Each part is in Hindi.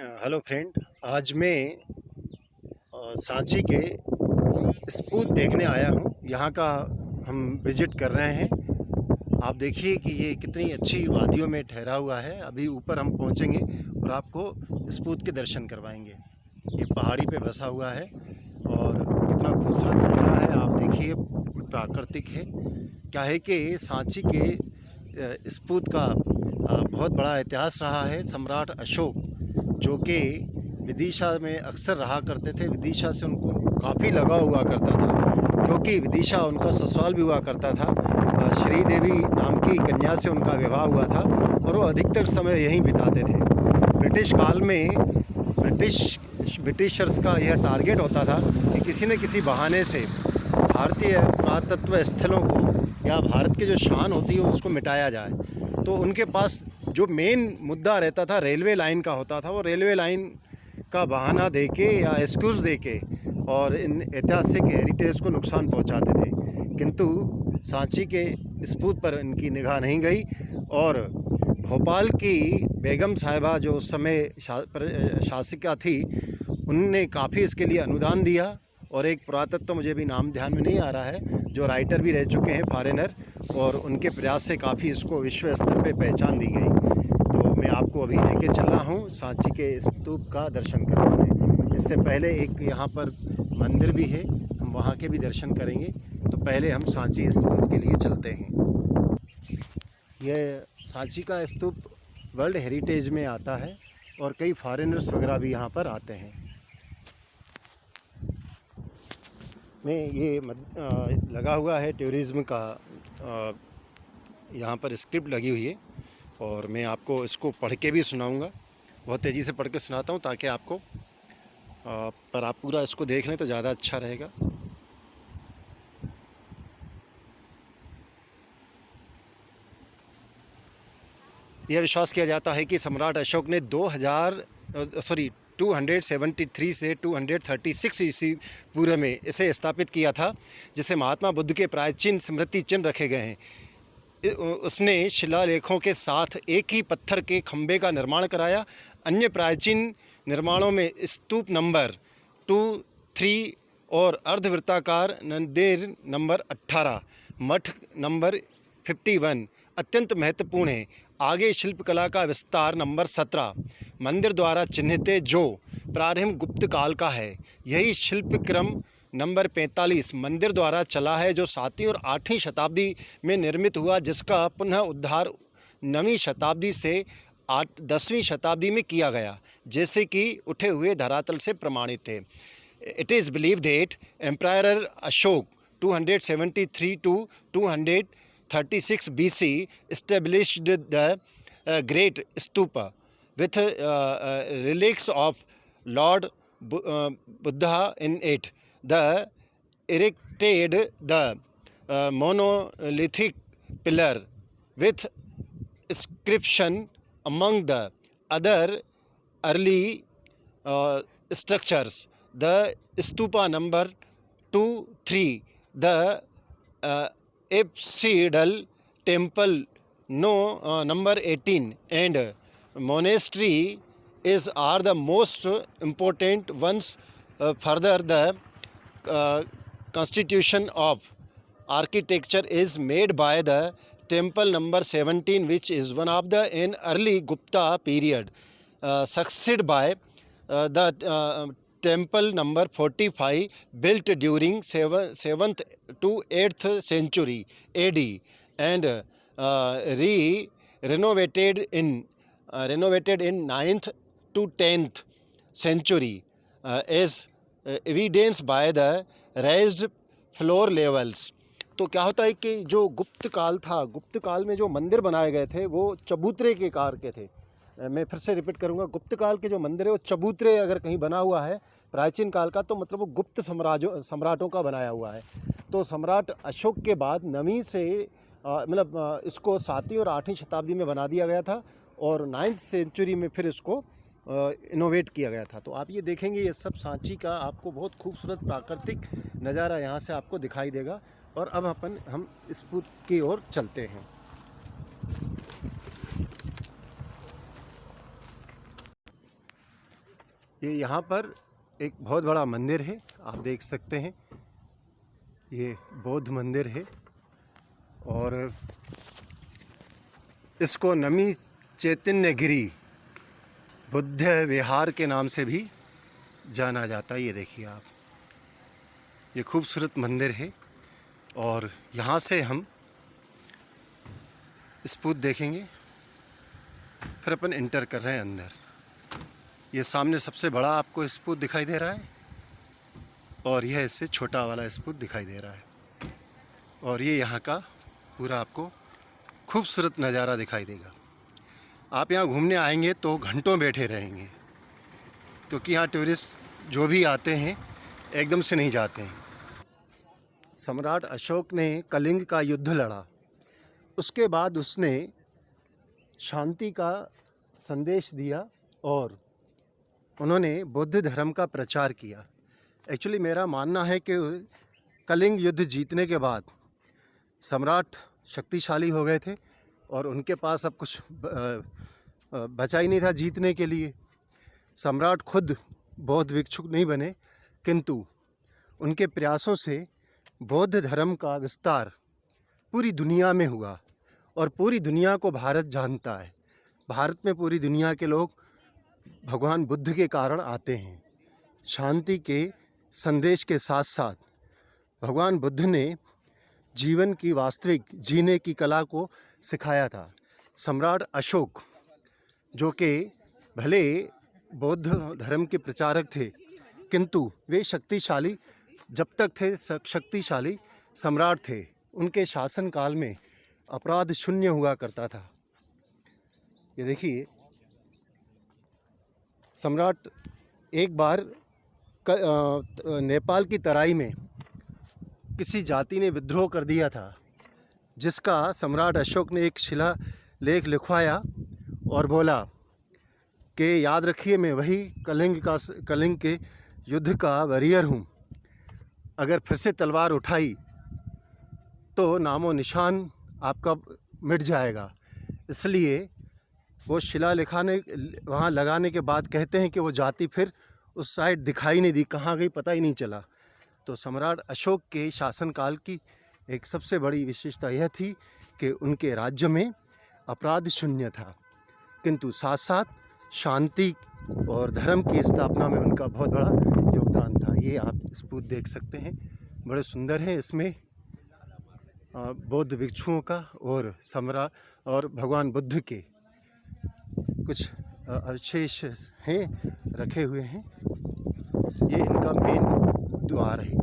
Hello friend. आज मैं सांची के स्पूत देखने आया हूँ। यहाँ का हम विजिट कर रहे हैं। आप देखिए कि ये कितनी अच्छी वादियों में ठहरा हुआ है। अभी ऊपर हम पहुँचेंगे और आपको स्पूत के दर्शन करवाएंगे। ये पहाड़ी पे बसा हुआ है और कितना खूबसूरत लग रहा है। आप देखिए, बिल्कुल प्राकृतिक है। क्या है कि सांची के स्पूत का बहुत बड़ा इतिहास रहा है। सम्राट अशोक, जो कि विदिशा में अक्सर रहा करते थे, विदिशा से उनको काफ़ी लगाव हुआ करता था, क्योंकि विदिशा उनका ससुराल भी हुआ करता था। श्रीदेवी नाम की कन्या से उनका विवाह हुआ था और वो अधिकतर समय यहीं बिताते थे। ब्रिटिश काल में ब्रिटिशर्स का यह टारगेट होता था कि किसी न किसी बहाने से भारतीय पुरातत्व स्थलों को या भारत की जो शान होती है उसको मिटाया जाए। तो उनके पास जो मेन मुद्दा रहता था रेलवे लाइन का होता था। वो रेलवे लाइन का बहाना देके या एक्सक्यूज़ देके और इन ऐतिहासिक हेरिटेज को नुकसान पहुंचाते थे। किंतु सांची के स्पूत पर इनकी निगाह नहीं गई और भोपाल की बेगम साहिबा, जो उस समय शासिका थी, उनने काफ़ी इसके लिए अनुदान दिया। और एक पुरातत्व, तो मुझे भी नाम ध्यान में नहीं आ रहा है, जो राइटर भी रह चुके हैं फॉरेनर, और उनके प्रयास से काफ़ी इसको विश्व स्तर पे पहचान दी गई। तो मैं आपको अभी लेके चल रहा हूँ सांची के स्तूप का दर्शन करवाने। इससे पहले एक यहाँ पर मंदिर भी है, हम वहाँ के भी दर्शन करेंगे। तो पहले हम सांची स्तूप के लिए चलते हैं। यह सांची का स्तूप वर्ल्ड हेरिटेज में आता है और कई फॉरेनर्स वगैरह भी यहाँ पर आते हैं। में ये लगा हुआ है टूरिज़्म का, यहाँ पर स्क्रिप्ट लगी हुई है और मैं आपको इसको पढ़ के भी सुनाऊंगा। बहुत तेज़ी से पढ़ के सुनाता हूँ ताकि आपको पर आप पूरा इसको देख लें तो ज़्यादा अच्छा रहेगा। यह विश्वास किया जाता है कि सम्राट अशोक ने 273 से 236 ईस्वी पूर्व में इसे स्थापित किया था, जिसे महात्मा बुद्ध के प्राचीन स्मृति चिन्ह रखे गए हैं। उसने शिलालेखों के साथ एक ही पत्थर के खंभे का निर्माण कराया। अन्य प्राचीन निर्माणों में स्तूप नंबर 2, 3 और अर्धवृत्ताकार मंदिर नंबर 18, मठ नंबर 51 अत्यंत महत्वपूर्ण है। आगे शिल्पकला का विस्तार नंबर 17 मंदिर द्वारा चिन्हित है, जो प्रारंभ गुप्त काल का है। यही शिल्प क्रम नंबर 45 मंदिर द्वारा चला है, जो 7वीं और 8वीं शताब्दी में निर्मित हुआ, जिसका पुनः उद्धार 9वीं शताब्दी से 10वीं शताब्दी में किया गया, जैसे कि उठे हुए धरातल से प्रमाणित है। It is believe that empire Ashok 273 to 236 BC established the Great Stupa with relics of Lord Buddha in it. The erected the monolithic pillar with inscription among the other early structures. The stupa number 2, 3, the Apsidal temple number 18 and monastery are the most important ones. Further, the constitution of architecture is made by the temple number 17, which is one of the in early Gupta period, succeeded by the temple number 45, built during 7th to 8th century AD and renovated in 9th to 10th century, as evidenced by the raised floor levels. तो क्या होता है कि जो गुप्त काल था, गुप्त काल में जो मंदिर बनाए गए थे वो चबूतरे के कार के थे। मैं फिर से रिपीट करूंगा, गुप्त काल के जो मंदिर है वो चबूतरे अगर कहीं बना हुआ है प्राचीन काल का, तो मतलब वो गुप्त सम्राटों का बनाया हुआ है। तो सम्राट अशोक के बाद 9वीं से मतलब इसको 7वीं और 8वीं शताब्दी में बना दिया गया था और 9th सेंचुरी में फिर इसको इनोवेट किया गया था। तो आप ये देखेंगे, ये सब सांची का आपको बहुत खूबसूरत प्राकृतिक नज़ारा यहाँ से आपको दिखाई देगा। और अब हम स्तूप की ओर चलते हैं। ये यहाँ पर एक बहुत बड़ा मंदिर है, आप देख सकते हैं। ये बौद्ध मंदिर है और इसको नमी चैतन्य गिरी बुद्ध विहार के नाम से भी जाना जाता है। ये देखिए आप, ये खूबसूरत मंदिर है और यहाँ से हम स्तूप देखेंगे, फिर अपन इंटर कर रहे हैं अंदर। ये सामने सबसे बड़ा आपको स्तूप दिखाई दे रहा है और यह इससे छोटा वाला स्तूप दिखाई दे रहा है और ये यहाँ का पूरा आपको खूबसूरत नज़ारा दिखाई देगा। आप यहाँ घूमने आएंगे तो घंटों बैठे रहेंगे, क्योंकि यहाँ टूरिस्ट जो भी आते हैं एकदम से नहीं जाते हैं। सम्राट अशोक ने कलिंग का युद्ध लड़ा, उसके बाद उसने शांति का संदेश दिया और उन्होंने बौद्ध धर्म का प्रचार किया। एक्चुअली मेरा मानना है कि कलिंग युद्ध जीतने के बाद सम्राट शक्तिशाली हो गए थे और उनके पास अब कुछ बचा ही नहीं था जीतने के लिए। सम्राट खुद बौद्ध भिक्षुक नहीं बने, किंतु उनके प्रयासों से बौद्ध धर्म का विस्तार पूरी दुनिया में हुआ और पूरी दुनिया को भारत जानता है। भारत में पूरी दुनिया के लोग भगवान बुद्ध के कारण आते हैं। शांति के संदेश के साथ साथ भगवान बुद्ध ने जीवन की वास्तविक जीने की कला को सिखाया था। सम्राट अशोक, जो कि भले बौद्ध धर्म के प्रचारक थे, किंतु वे शक्तिशाली जब तक थे शक्तिशाली सम्राट थे। उनके शासनकाल में अपराध शून्य हुआ करता था। ये देखिए, सम्राट एक बार नेपाल की तराई में किसी जाति ने विद्रोह कर दिया था, जिसका सम्राट अशोक ने एक शिलालेख लिखवाया और बोला कि याद रखिए, मैं वही कलिंग के युद्ध का वॉरियर हूँ। अगर फिर से तलवार उठाई तो नामो निशान आपका मिट जाएगा। इसलिए वो शिलालेखाने वहाँ लगाने के बाद कहते हैं कि वो जाति फिर उस साइड दिखाई नहीं दी, कहाँ गई पता ही नहीं चला। तो सम्राट अशोक के शासनकाल की एक सबसे बड़ी विशेषता यह थी कि उनके राज्य में अपराध शून्य था, किंतु साथ साथ शांति और धर्म की स्थापना में उनका बहुत बड़ा योगदान था। ये आप स्तूप देख सकते हैं, बड़े सुंदर हैं। इसमें बौद्ध भिक्षुओं का और सम्राट और भगवान बुद्ध के कुछ अवशेष हैं, रखे हुए हैं। ये इनका मेन द्वार है।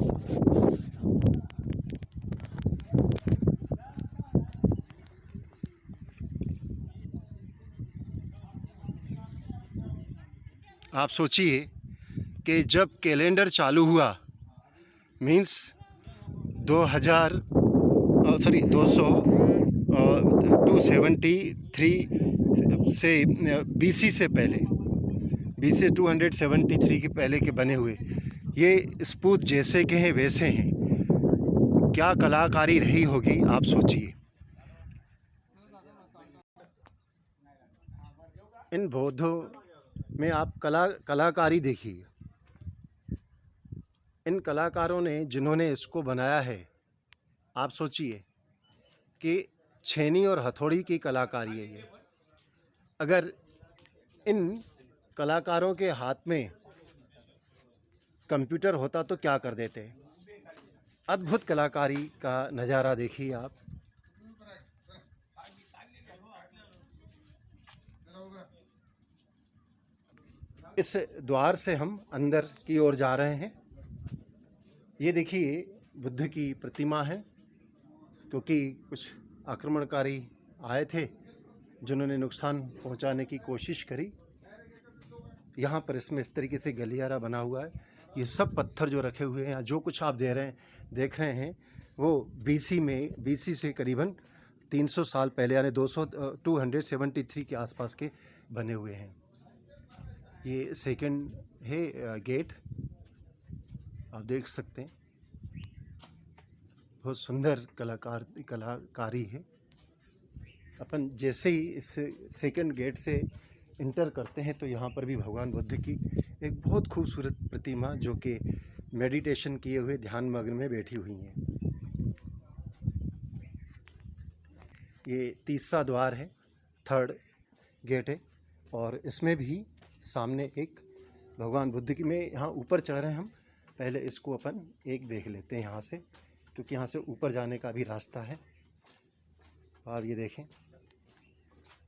आप सोचिए कि जब कैलेंडर चालू हुआ, मीन्स 273 से BC से पहले, BC 273 के पहले के बने हुए ये स्तूप जैसे के हैं वैसे हैं। क्या कलाकारी रही होगी, आप सोचिए। इन बौद्धों में आप कलाकारी देखिए। इन कलाकारों ने जिन्होंने इसको बनाया है, आप सोचिए कि छेनी और हथौड़ी की कलाकारी है ये। अगर इन कलाकारों के हाथ में कंप्यूटर होता तो क्या कर देते। अद्भुत कलाकारी का नज़ारा देखिए आप। इस द्वार से हम अंदर की ओर जा रहे हैं। ये देखिए, बुद्ध की प्रतिमा है, क्योंकि कुछ आक्रमणकारी आए थे जिन्होंने नुकसान पहुंचाने की कोशिश करी। यहाँ पर इसमें इस तरीके से गलियारा बना हुआ है। ये सब पत्थर जो रखे हुए हैं, जो कुछ आप देख रहे हैं वो BC से करीबन 300 साल पहले, यानी 273 के आसपास के बने हुए हैं। ये सेकंड है गेट, आप देख सकते हैं। बहुत सुंदर कलाकारी है। अपन जैसे ही इस सेकंड गेट से इंटर करते हैं तो यहाँ पर भी भगवान बुद्ध की एक बहुत खूबसूरत प्रतिमा जो कि मेडिटेशन किए हुए ध्यान मग्न में बैठी हुई हैं। ये तीसरा द्वार है, थर्ड गेट है, और इसमें भी सामने एक भगवान बुद्ध की, में यहाँ ऊपर चढ़ रहे हैं हम, पहले इसको अपन एक देख लेते हैं यहाँ से, क्योंकि यहाँ से ऊपर जाने का भी रास्ता है। आप ये देखें,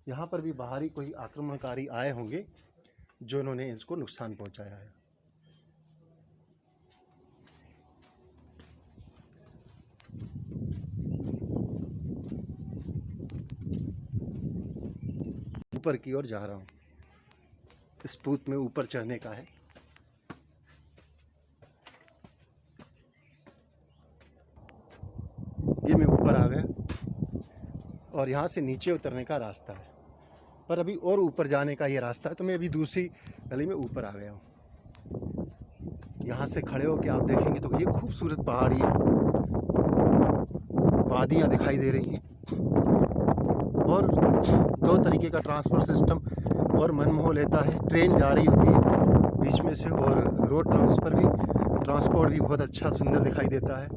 यहाँ पर भी बाहरी कोई आक्रमणकारी आए होंगे जो उन्होंने इसको नुकसान पहुँचाया है। ऊपर की ओर जा रहा हूँ, इस पूत में ऊपर चढ़ने का है। ये मैं ऊपर आ गया और यहाँ से नीचे उतरने का रास्ता है, पर अभी और ऊपर जाने का ये रास्ता है, तो मैं अभी दूसरी गली में ऊपर आ गया हूँ। यहाँ से खड़े होकर आप देखेंगे तो ये खूबसूरत पहाड़ी वादियाँ दिखाई दे रही हैं, और दो तरीके का ट्रांसपोर्ट सिस्टम और मनमोह लेता है। ट्रेन जा रही होती है बीच में से, और रोड ट्रांसपोर्ट भी बहुत अच्छा सुंदर दिखाई देता है।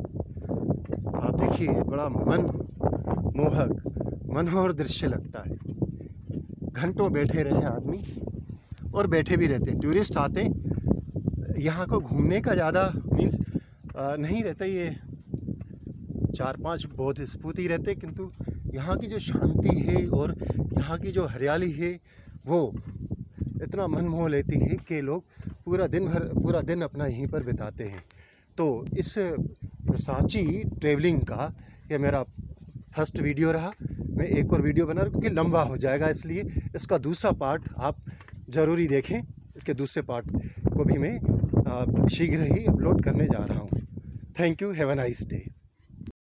आप देखिए, बड़ा मनोहर दृश्य लगता है। घंटों बैठे रहे आदमी, और बैठे भी रहते हैं। टूरिस्ट आते यहाँ को घूमने का ज़्यादा मीन्स नहीं रहता, ये 4-5 बौद्ध स्पूत ही रहते, किंतु यहाँ की जो शांति है और यहाँ की जो हरियाली है वो इतना मन मोह लेती है कि लोग पूरा दिन अपना यहीं पर बिताते हैं। तो इस सांची ट्रैवलिंग का ये मेरा फर्स्ट वीडियो रहा। मैं एक और वीडियो बना रहा हूँ क्योंकि लंबा हो जाएगा, इसलिए इसका दूसरा पार्ट आप ज़रूरी देखें। इसके दूसरे पार्ट को भी मैं शीघ्र ही अपलोड करने जा रहा हूँ। Thank you, have a nice day.